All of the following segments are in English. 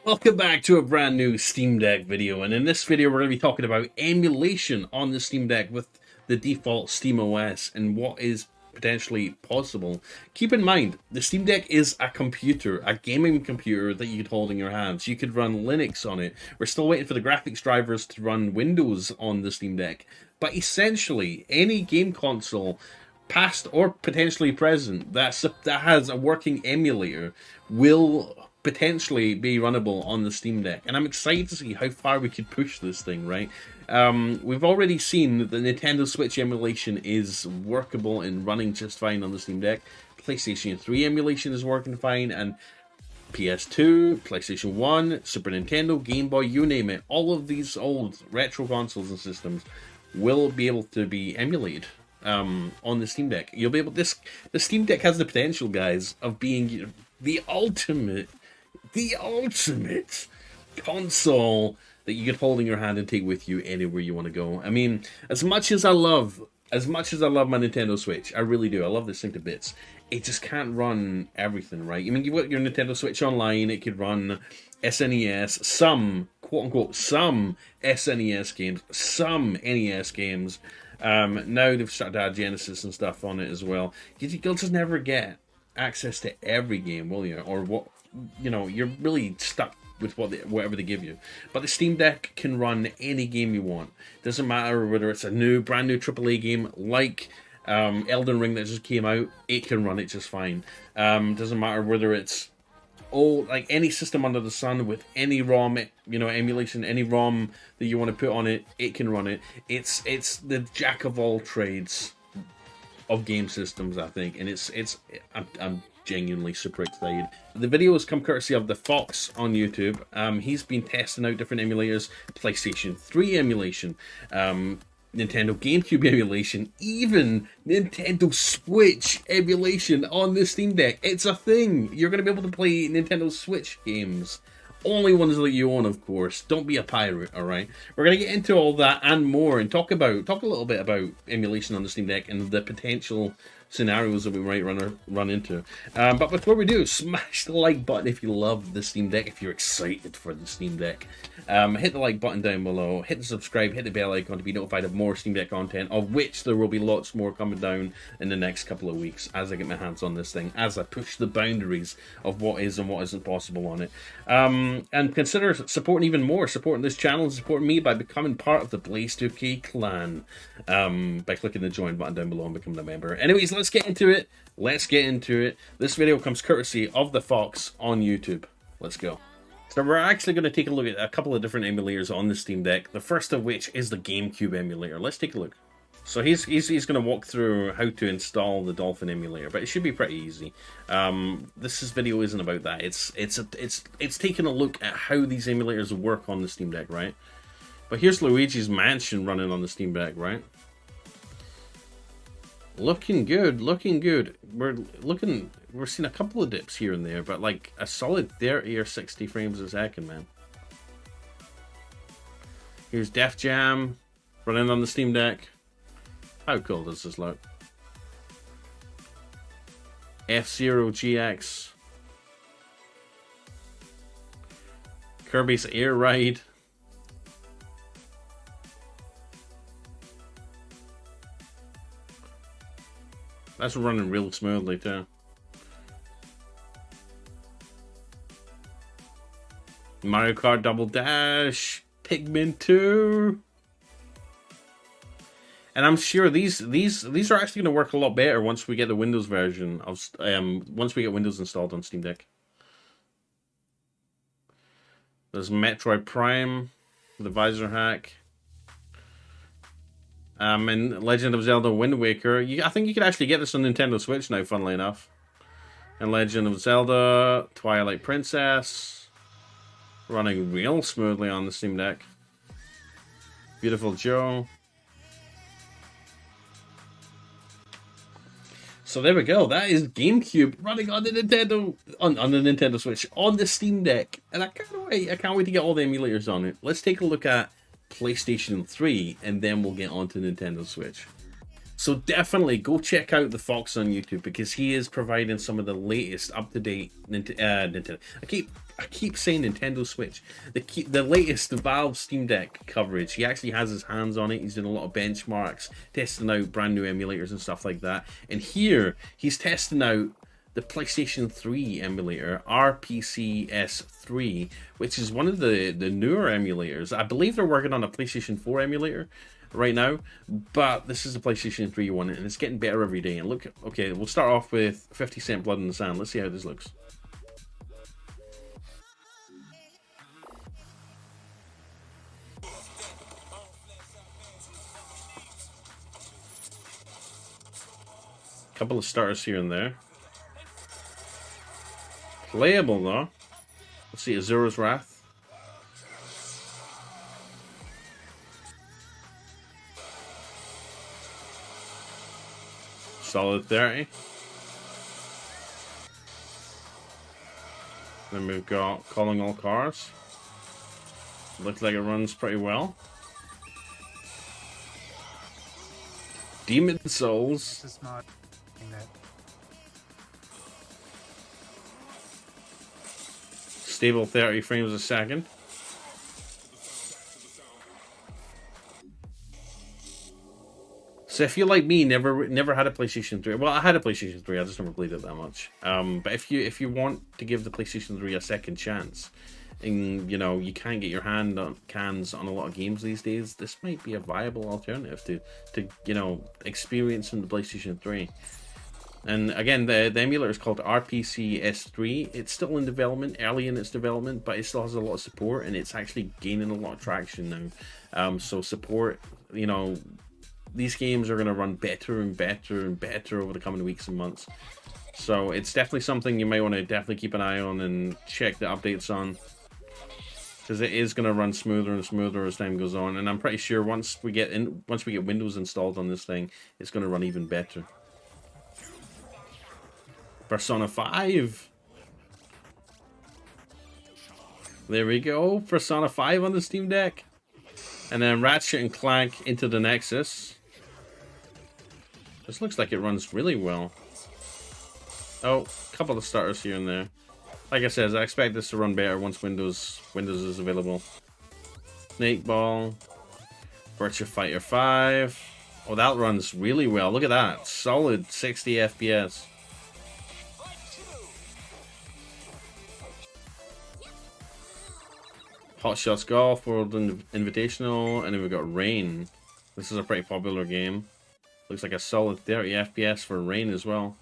Welcome back to a brand new Steam Deck video, and in this video we're going to be talking about emulation on the Steam Deck with the default Steam OS and what is potentially possible. Keep in mind, the Steam Deck is a computer, a gaming computer that you could hold in your hands. You could run Linux on it. We're still waiting for the graphics drivers to run Windows on the Steam Deck, but essentially any game console, past or potentially present, that has a working emulator will potentially be runnable on the Steam Deck, and I'm excited to see how far we could push this thing, right? We've already seen that the Nintendo Switch emulation is workable and running just fine on the Steam Deck. PlayStation 3 emulation is working fine, and PS2, PlayStation 1, Super Nintendo, Game Boy, you name it, all of these old retro consoles and systems will be able to be emulated on the Steam Deck. You'll be able the Steam Deck has the potential, guys, of being the ultimate console that you could hold in your hand and take with you anywhere you want to go. I mean, as much as I love my Nintendo Switch, I really do. I love this thing to bits. It just can't run everything, right? I mean, you've got your Nintendo Switch Online. It could run SNES, some quote unquote some SNES games, some NES games. Now they've started to add Genesis and stuff on it as well. You'll just never get access to every game, will you? Or what? You know, you're really stuck with whatever they give you. But the Steam Deck can run any game you want. Doesn't matter whether it's a brand new AAA game like Elden Ring that just came out. It can run it just fine. Doesn't matter whether it's like any system under the sun with any ROM, emulation, any ROM that you want to put on it. It can run it. It's the jack of all trades of game systems, I think, and I'm genuinely super excited. The video has come courtesy of the Fox on YouTube. He's been testing out different emulators, PlayStation 3 emulation, Nintendo Gamecube emulation, even Nintendo Switch emulation on the Steam Deck. It's a thing. You're going to be able to play Nintendo Switch games. Only ones that you own, of course. Don't be a pirate, alright? We're going to get into all that and more and talk a little bit about emulation on the Steam Deck and the potential scenarios that we might run into. But before we do, smash the like button if you love the Steam Deck, if you're excited for the Steam Deck. Hit the like button down below, hit the subscribe, hit the bell icon to be notified of more Steam Deck content, of which there will be lots more coming down in the next couple of weeks as I get my hands on this thing, as I push the boundaries of what is and what isn't possible on it. And consider supporting this channel and supporting me by becoming part of the Blaze2K clan by clicking the join button down below and becoming a member. Anyways, let's get into it. This video comes courtesy of the Fox on YouTube. Let's go. So we're actually going to take a look at a couple of different emulators on the Steam Deck. The first of which is the GameCube emulator. Let's take a look. So he's going to walk through how to install the Dolphin emulator, but it should be pretty easy. This video isn't about that. It's taking a look at how these emulators work on the Steam Deck, right? But here's Luigi's Mansion running on the Steam Deck, right? Looking good. We're seeing a couple of dips here and there, but like a solid 30 or 60 frames a second, man. Here's Def Jam running on the Steam Deck. How cool does this look? F-Zero GX. Kirby's Air Ride. That's running real smoothly too. Mario Kart Double Dash, Pikmin 2. And I'm sure these are actually going to work a lot better once we get the Windows version of once we get Windows installed on Steam Deck. There's Metroid Prime, the Visor Hack. And Legend of Zelda Wind Waker. I think you can actually get this on Nintendo Switch now, funnily enough. And Legend of Zelda Twilight Princess. Running real smoothly on the Steam Deck. Beautiful Joe. So there we go. That is GameCube running on the Nintendo Switch on the Steam Deck. And I can't wait to get all the emulators on it. Let's take a look at PlayStation 3, and then we'll get on to Nintendo Switch. So definitely go check out the Fox on YouTube, because he is providing some of the latest up-to-date Nintendo. I keep saying Nintendo Switch. The latest Valve Steam Deck coverage. He actually has his hands on it. He's doing a lot of benchmarks, testing out brand new emulators and stuff like that. And here he's testing out the PlayStation 3 emulator, RPCS3, which is one of the newer emulators. I believe they're working on a PlayStation 4 emulator right now, but this is the PlayStation 3 one, and it's getting better every day. And look, okay, we'll start off with 50 Cent Blood in the Sand. Let's see how this looks. Couple of starters here and there. Playable though. Let's see, Azura's Wrath. Solid 30. Then we've got Calling All Cars. Looks like it runs pretty well. Demon Souls. Stable 30 frames a second. So if you, like me, never had a PlayStation 3, well, I had a PlayStation 3, I just never played it that much. But if you want to give the PlayStation 3 a second chance, and you know you can't get your hands on a lot of games these days, this might be a viable alternative to you know, experiencing the PlayStation 3. And again, the emulator is called RPCS3. It's still in development, early in its development, but it still has a lot of support, and it's actually gaining a lot of traction now. So support, you know, these games are going to run better and better and better over the coming weeks and months. So it's definitely something you might want to definitely keep an eye on and check the updates on, because it is going to run smoother and smoother as time goes on. And I'm pretty sure once we get Windows installed on this thing, it's going to run even better. Persona 5. There we go. Persona 5 on the Steam Deck. And then Ratchet and Clank Into the Nexus. This looks like it runs really well. Oh, a couple of starters here and there. Like I said, I expect this to run better once Windows is available. Snake Ball. Virtua Fighter 5. Oh, that runs really well. Look at that. Solid 60 FPS. Hot Shots Golf, World Invitational, and then we've got Rain. This is a pretty popular game. Looks like a solid 30 FPS for Rain as well.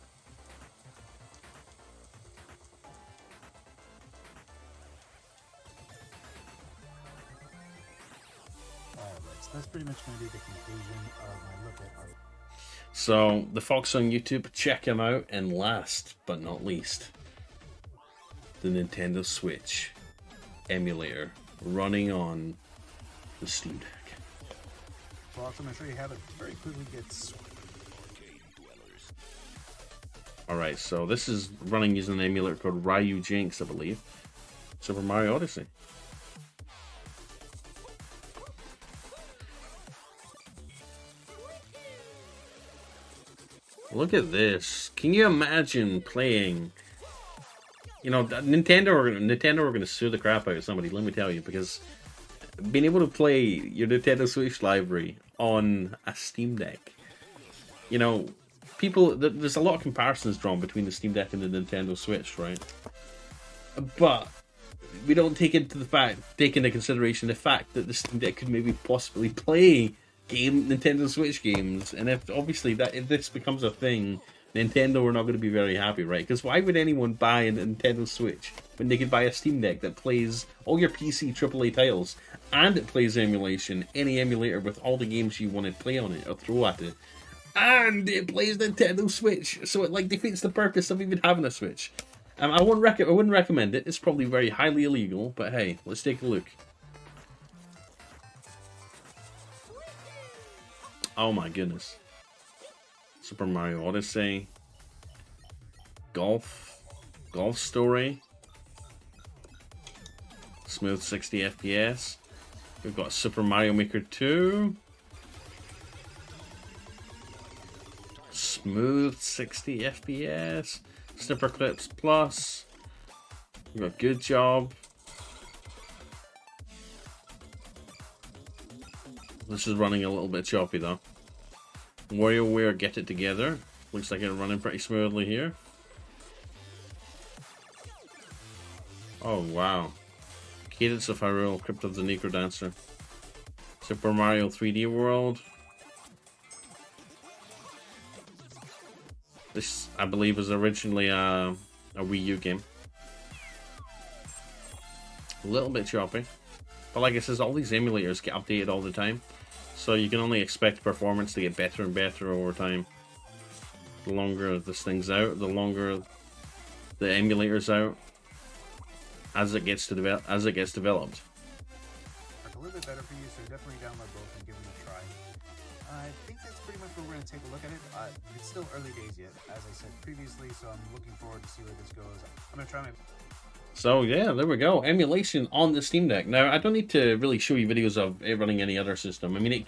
Alright, so that's pretty much going to be the conclusion of my look at art. So, the Fox on YouTube, check him out. And last but not least, the Nintendo Switch emulator running on the Steam Deck. Well, I'm going to show you how to very quickly get Switch. Alright, so this is running using an emulator called Ryu Jinx, I believe. Super Mario Odyssey. Look at this. Can you imagine playing... You know, Nintendo are going to sue the crap out of somebody, let me tell you, because being able to play your Nintendo Switch library on a Steam Deck, you know, there's a lot of comparisons drawn between the Steam Deck and the Nintendo Switch, right? But we don't take into consideration the fact that the Steam Deck could maybe possibly play Nintendo Switch games, and if this becomes a thing, Nintendo are not going to be very happy, right? Because why would anyone buy a Nintendo Switch when they could buy a Steam Deck that plays all your PC AAA titles, and it plays emulation, any emulator with all the games you want to play on it or throw at it, and it plays Nintendo Switch? So it like defeats the purpose of even having a Switch. I wouldn't recommend it. It's probably very highly illegal, but hey, let's take a look. Oh my goodness. Super Mario Odyssey, Golf Story, smooth 60 FPS. We've got Super Mario Maker 2, smooth 60 FPS. Snipper clips plus. You got good job. This is running a little bit choppy though. WarioWare Get It Together. Looks like it's running pretty smoothly here. Oh wow. Cadence of Hyrule, Crypt of the Necrodancer. Super Mario 3D World. This, I believe, was originally a Wii U game. A little bit choppy. But like I says, all these emulators get updated all the time. So you can only expect performance to get better and better over time. The longer this thing's out, the longer the emulator's out, as it gets developed. Work a little bit better for you, so definitely download both and give them a try. I think that's pretty much where we're going to take a look at it. It's still early days yet, as I said previously, so I'm looking forward to see where this goes. I'm going to try my... So yeah, there we go. Emulation on the Steam Deck. Now, I don't need to really show you videos of it running any other system. I mean, it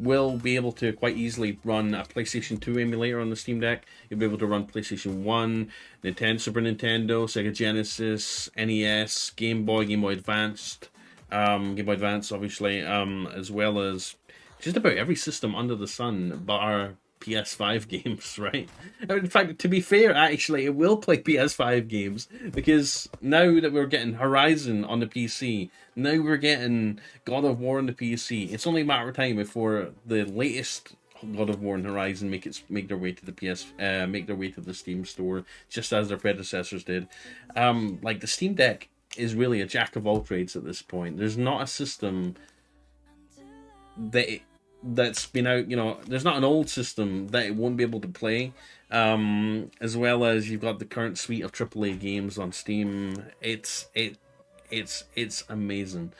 will be able to quite easily run a PlayStation 2 emulator on the Steam Deck. You'll be able to run PlayStation 1, Super Nintendo, Sega Genesis, NES, Game Boy Advance, obviously, as well as just about every system under the sun, bar PS5 games, right? In fact, to be fair, actually, it will play PS5 games, because now that we're getting Horizon on the PC, now we're getting God of War on the PC, it's only a matter of time before the latest God of War and Horizon make their way to the Steam store, just as their predecessors did. Like the Steam Deck is really a jack of all trades at this point. There's not a system that's been out, there's not an old system that it won't be able to play, as well as you've got the current suite of AAA games on Steam. It's amazing.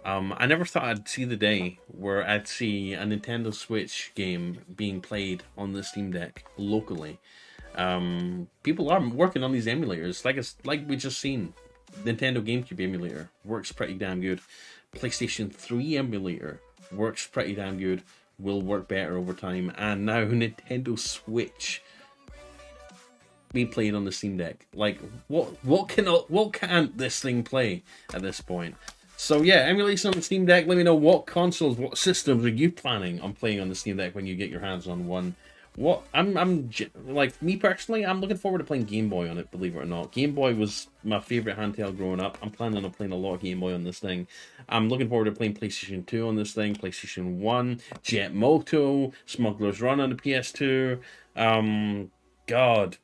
I never thought I'd see the day where I'd see a Nintendo Switch game being played on the Steam Deck locally. People are working on these emulators, like we just seen. Nintendo Gamecube Emulator works pretty damn good. PlayStation 3 emulator works pretty damn good, will work better over time, and now Nintendo Switch being played on the Steam Deck. Like, what can't this thing play at this point? So yeah, emulation on the Steam Deck. Let me know what consoles, what systems are you planning on playing on the Steam Deck when you get your hands on one. I'm like, me personally, I'm looking forward to playing Game Boy on it, believe it or not. Game Boy was my favorite handheld growing up. I'm planning on playing a lot of Game Boy on this thing. I'm looking forward to playing PlayStation 2 on this thing, PlayStation 1, Jet Moto, Smuggler's Run on the PS2. God,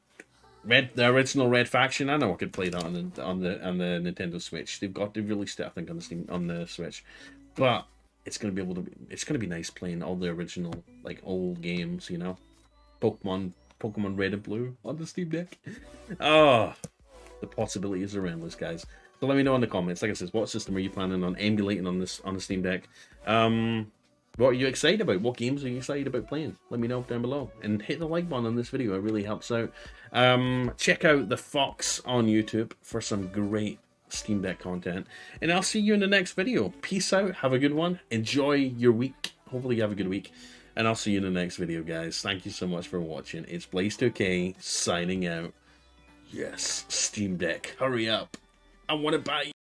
the original Red Faction. I know I could play that on the Nintendo Switch. They've released it, I think, on the Switch, but it's gonna be nice playing all the original, like, old games, Pokemon Red and Blue on the Steam Deck. Oh, the possibilities are endless, guys. So let me know in the comments. Like I said, what system are you planning on emulating on the Steam Deck? What are you excited about? What games are you excited about playing? Let me know down below. And hit the like button on this video. It really helps out. Check out the Fox on YouTube for some great Steam Deck content. And I'll see you in the next video. Peace out. Have a good one. Enjoy your week. Hopefully you have a good week. And I'll see you in the next video, guys. Thank you so much for watching. It's Blaze2K signing out. Yes, Steam Deck. Hurry up. I want to buy